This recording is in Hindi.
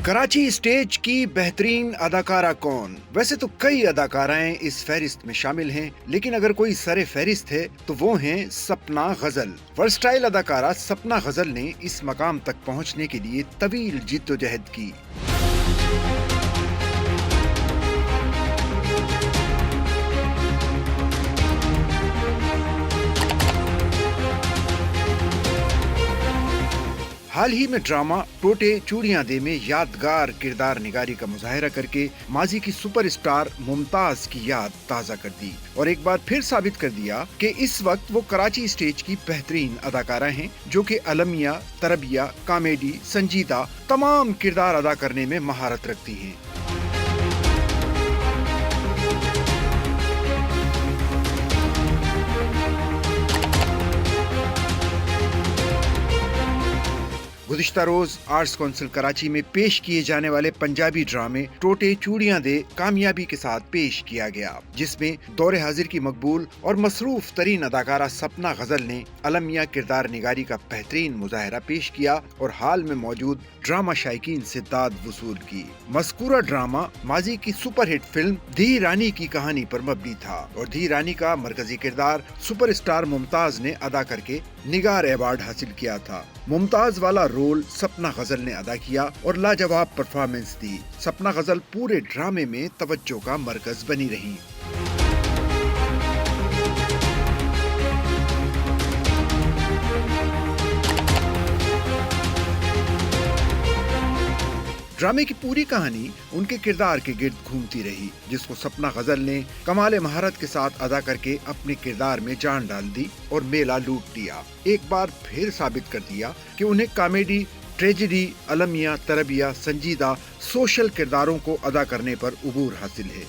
कराची स्टेज की बेहतरीन अदाकारा कौन? वैसे तो कई अदाकाराएं इस फहरिस्त में शामिल हैं, लेकिन अगर कोई सरे फहरिस्त है तो वो हैं सपना गजल। वर्सटाइल अदाकारा सपना गजल ने इस मकाम तक पहुंचने के लिए तवील जिद्दोजहद की। हाल ही में ड्रामा टोटे चूड़ियां दे में यादगार किरदार निगारी का मुजाहरा करके माजी की सुपरस्टार मुमताज की याद ताज़ा कर दी और एक बार फिर साबित कर दिया कि इस वक्त वो कराची स्टेज की बेहतरीन अदाकारा हैं, जो कि अलमिया, तरबिया, कॉमेडी, संजीदा तमाम किरदार अदा करने में महारत रखती हैं। गुज़िश्ता रोज आर्ट्स काउंसिल कराची में पेश किए जाने वाले पंजाबी ड्रामे टोटे चूड़ियां दे कामयाबी के साथ पेश किया गया, जिसमें दौरे हाजिर की मकबूल और मसरूफ तरीन अदाकारा सपना गजल ने अलमिया किरदार निगारी का बेहतरीन मुजाहरा पेश किया और हाल में मौजूद ड्रामा शायकीन से दाद वसूल की। मज़कूरा ड्रामा माजी की सुपरहिट फिल्म धी रानी की कहानी पर मबनी था और धी रानी का मरकजी किरदार सुपरस्टार मुमताज ने अदा करके निगार अवार्ड हासिल किया था। मुमताज वाला रोल सपना गजल ने अदा किया और लाजवाब परफॉर्मेंस दी। सपना गजल पूरे ड्रामे में तवज्जो का मरकज बनी रही। ड्रामे की पूरी कहानी उनके किरदार के गिर्द घूमती रही, जिसको सपना गजल ने कमाल महारत के साथ अदा करके अपने किरदार में जान डाल दी और मेला लूट लिया। एक बार फिर साबित कर दिया कि उन्हें कॉमेडी, ट्रेजेडी, अलमिया, तरबिया, संजीदा, सोशल किरदारों को अदा करने पर उबूर हासिल है।